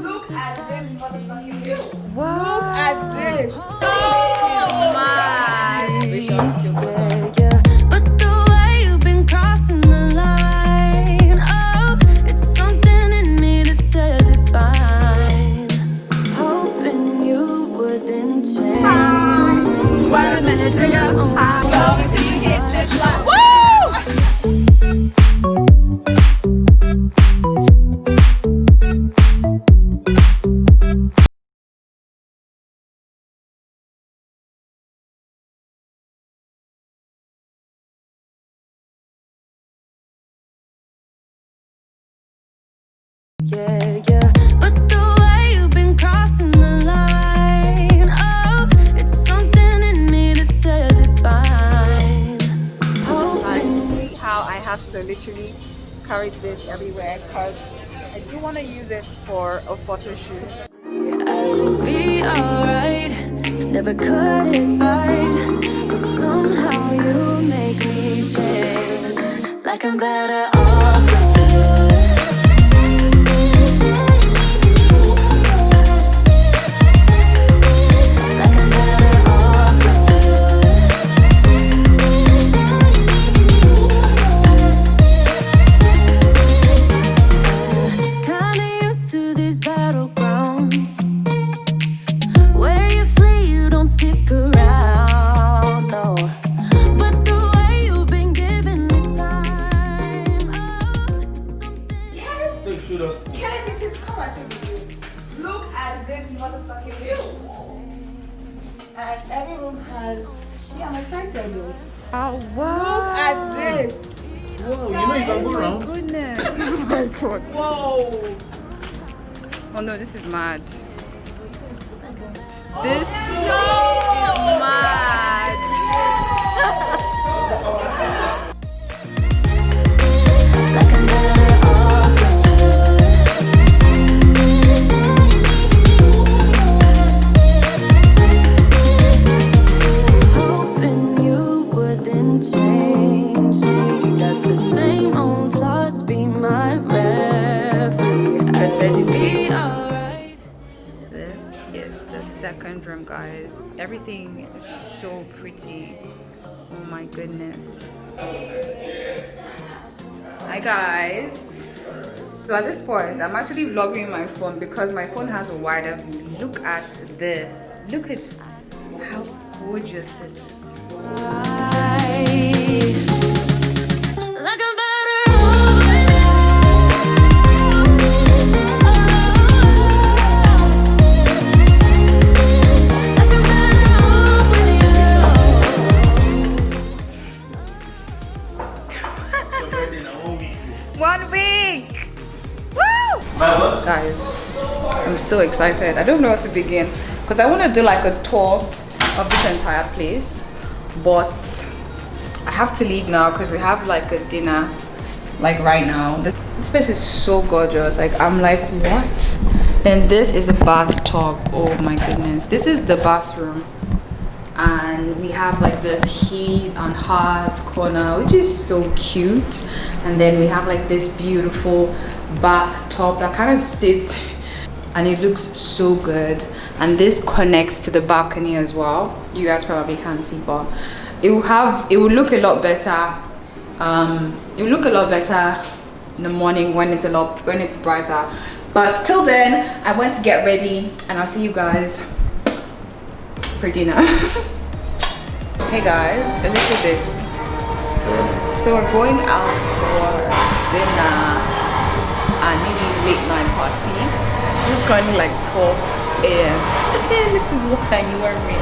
Look at this motherfucking view. What? Look at this. Man. We should still go down. But the way you've been crossing the line, oh, it's something in me that says it's fine. Hoping you wouldn't change me. Wait a minute, Say nigga. only Love it till you hit this line. Woo! yeah. But the way you've been crossing the line, oh, it's something in me that says it's fine. Hoping See how I have to literally carry this everywhere because I do want to use it for a photo shoot. I will be alright. Never could it bite, but somehow you make me change. Like I'm better off with you. Like I'm better off with you. Kinda used to these battlegrounds where you flee, you don't stick around, no. But the way you've been giving me time, oh, it's something. Kelechi, please come and take the view. Look at this motherfucking view. And every room has. Yeah, I'm excited though. Oh, Look wow. at this. Whoa, you know you can go around. Goodness. Oh my god. Whoa. Oh no, this is mad. This is mad. Like I'm better off with you. Hoping you wouldn't change me. Got the same old thoughts, be my referee. I will be alright. This is the second room, guys. Everything is so pretty. Oh my goodness. Hi guys. So at this point, I'm actually vlogging my phone because my phone has a wider view. Look at this. Look at how gorgeous this is. Like I'm better off with you. Like I'm better off with you. 1 week! Woo! Guys, I'm so excited. I don't know where to begin because I want to do like a tour of this entire place, but I have to leave now because we have like a dinner like right now. This place is so gorgeous. Like I'm like, what? And this is the bathtub. Oh my goodness. This is the bathroom. And we have like this his and hers corner, which is so cute. And then we have like this beautiful bathtub that kind of sits and it looks so good. And this connects to the balcony as well. You guys probably can't see, but it will look a lot better. It will look a lot better in the morning when it's brighter. But till then, I went to get ready and I'll see you guys for dinner. Hey guys, a little bit. So we're going out for dinner and maybe late night party. This is currently like 12 a.m. This is what I'm wearing.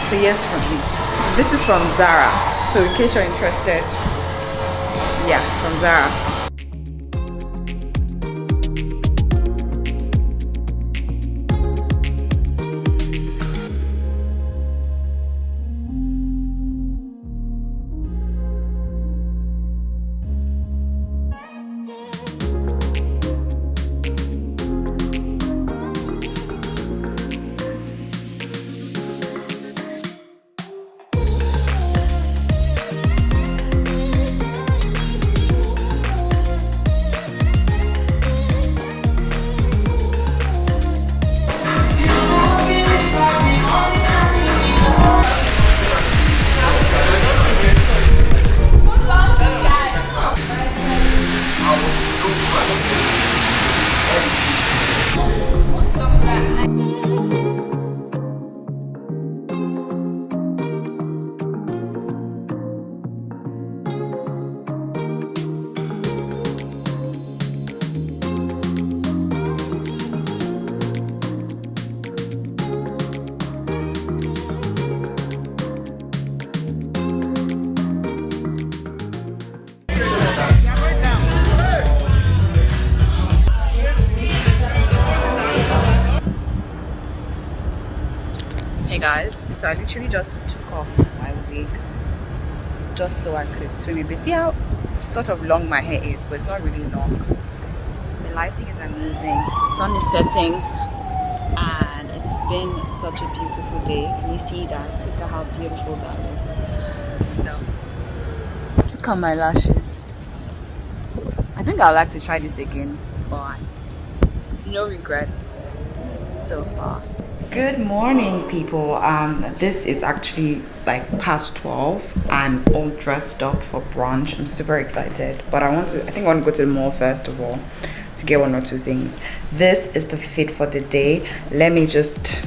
So yes, from me. This is from Zara. So in case you're interested, yeah, from Zara. guys, so I literally just took off my wig just so I could swim a bit. Yeah, sort of long my hair is, but it's not really long. The lighting is amazing, the sun is setting, and it's been such a beautiful day. Can you see that? Look at how beautiful that looks. So look at my lashes. I think I'd like to try this again, but no regrets so far. Good morning, people. This is actually like past 12. I'm all dressed up for brunch. I'm super excited, but I think I want to go to the mall first of all to get one or two things. This is the fit for the day. Let me just,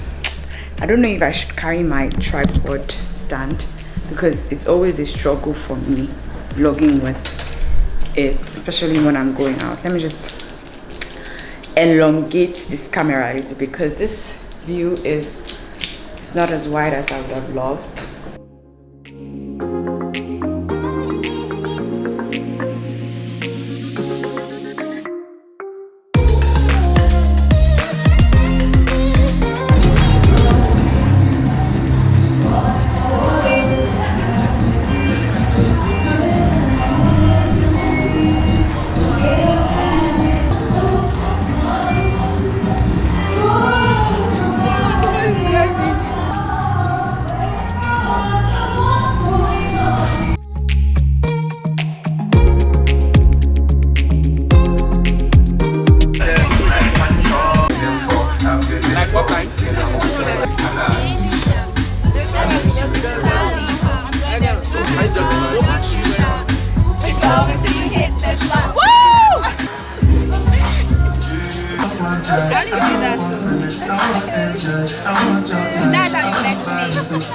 I don't know if I should carry my tripod stand because it's always a struggle for me vlogging with it, especially when I'm going out. Let me just elongate this camera a little because this view is not as wide as I would have loved.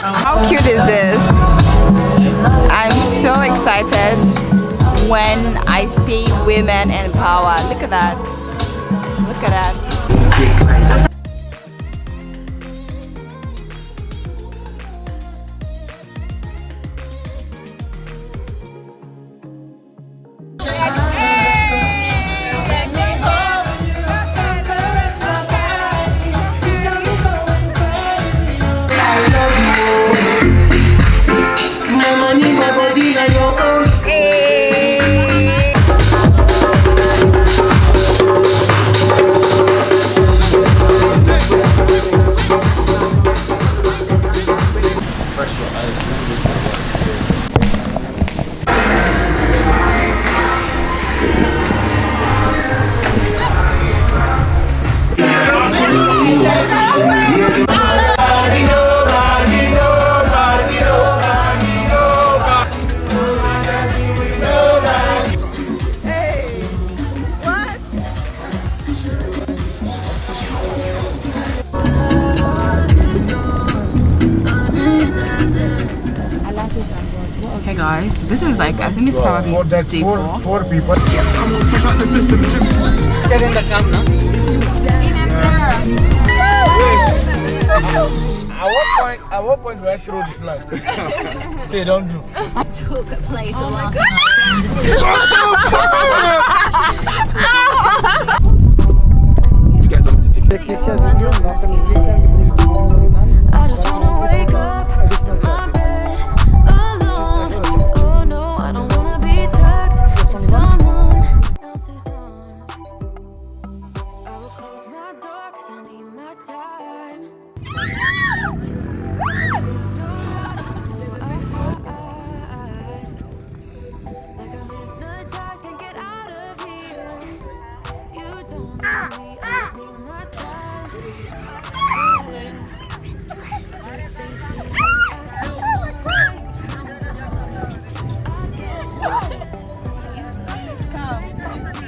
How cute is this? I'm so excited when I see women in power. Look at that. Look at that. Hey guys, this is like, I think it's probably day 4. Four people. Get in the car now. At what point do I throw the flag? Say don't do. Took a place a lot. I just wanna wake up in my bed alone. Oh no, I don't wanna be tucked in someone else's arms. I will close my door 'cause I need my time. Makes me so hard from you I hide. Like I'm hypnotized, can't get out of here. You don't know me, I just need my time. Yeah. They say I don't know where you come from. I don't. You seem so nice to be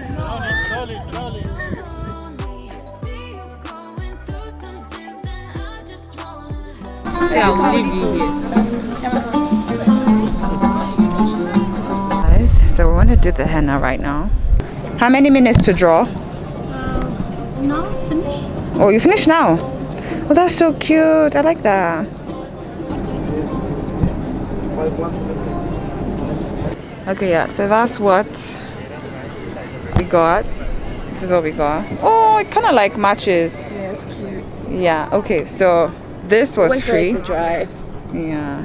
alone. So lonely. I see you going through some things, and I just wanna help. Yeah, we'll leave you here. Guys, so we want to do the henna right now. How many minutes to draw? No, finish. Oh, you finished now? Oh, that's so cute. I like that. Okay, yeah, so that's what we got. This is what we got. Oh, it kind of like matches. Yeah, it's cute. Yeah, okay, so this was Wait for it free. to dry. Yeah.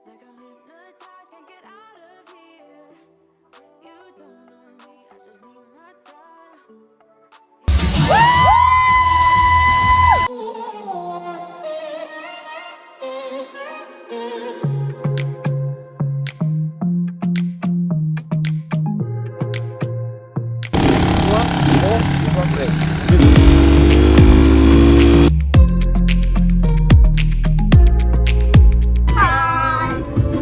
Like I'm hypnotized, can't get out of here. You don't know me, I just need my time.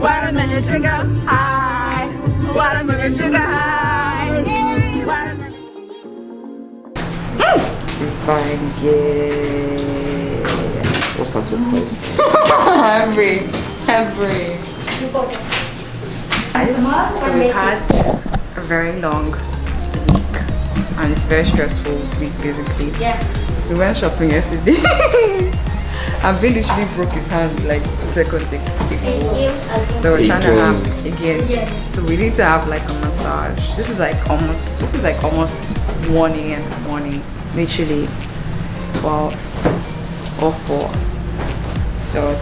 Watermelon sugar high. Watermelon sugar high. Watermelon. Fine, yeah. What's that to first? Hungry. So we had a very long week, and it's a very stressful week basically. Yeah. We went shopping yesterday. And Bill literally broke his hand like 2 seconds ago. So we're trying to have again. So we need to have like a massage. This is like almost 1 a.m. morning. Literally 12 or 4. So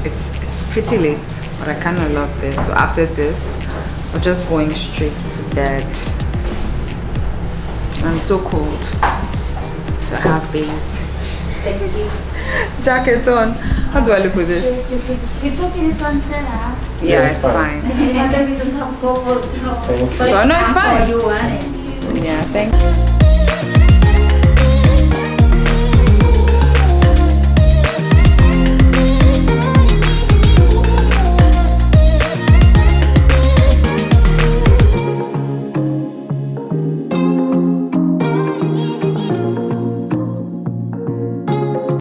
it's pretty late, but I kind of love this. So after this, we're just going straight to bed. I'm so cold, so I have bathed. Jacket on. How do I look with this? It's okay, this one, Sarah. Yeah, it's fine. And we don't have go-go, so. So no, it's fine. You want it. Yeah, thank you.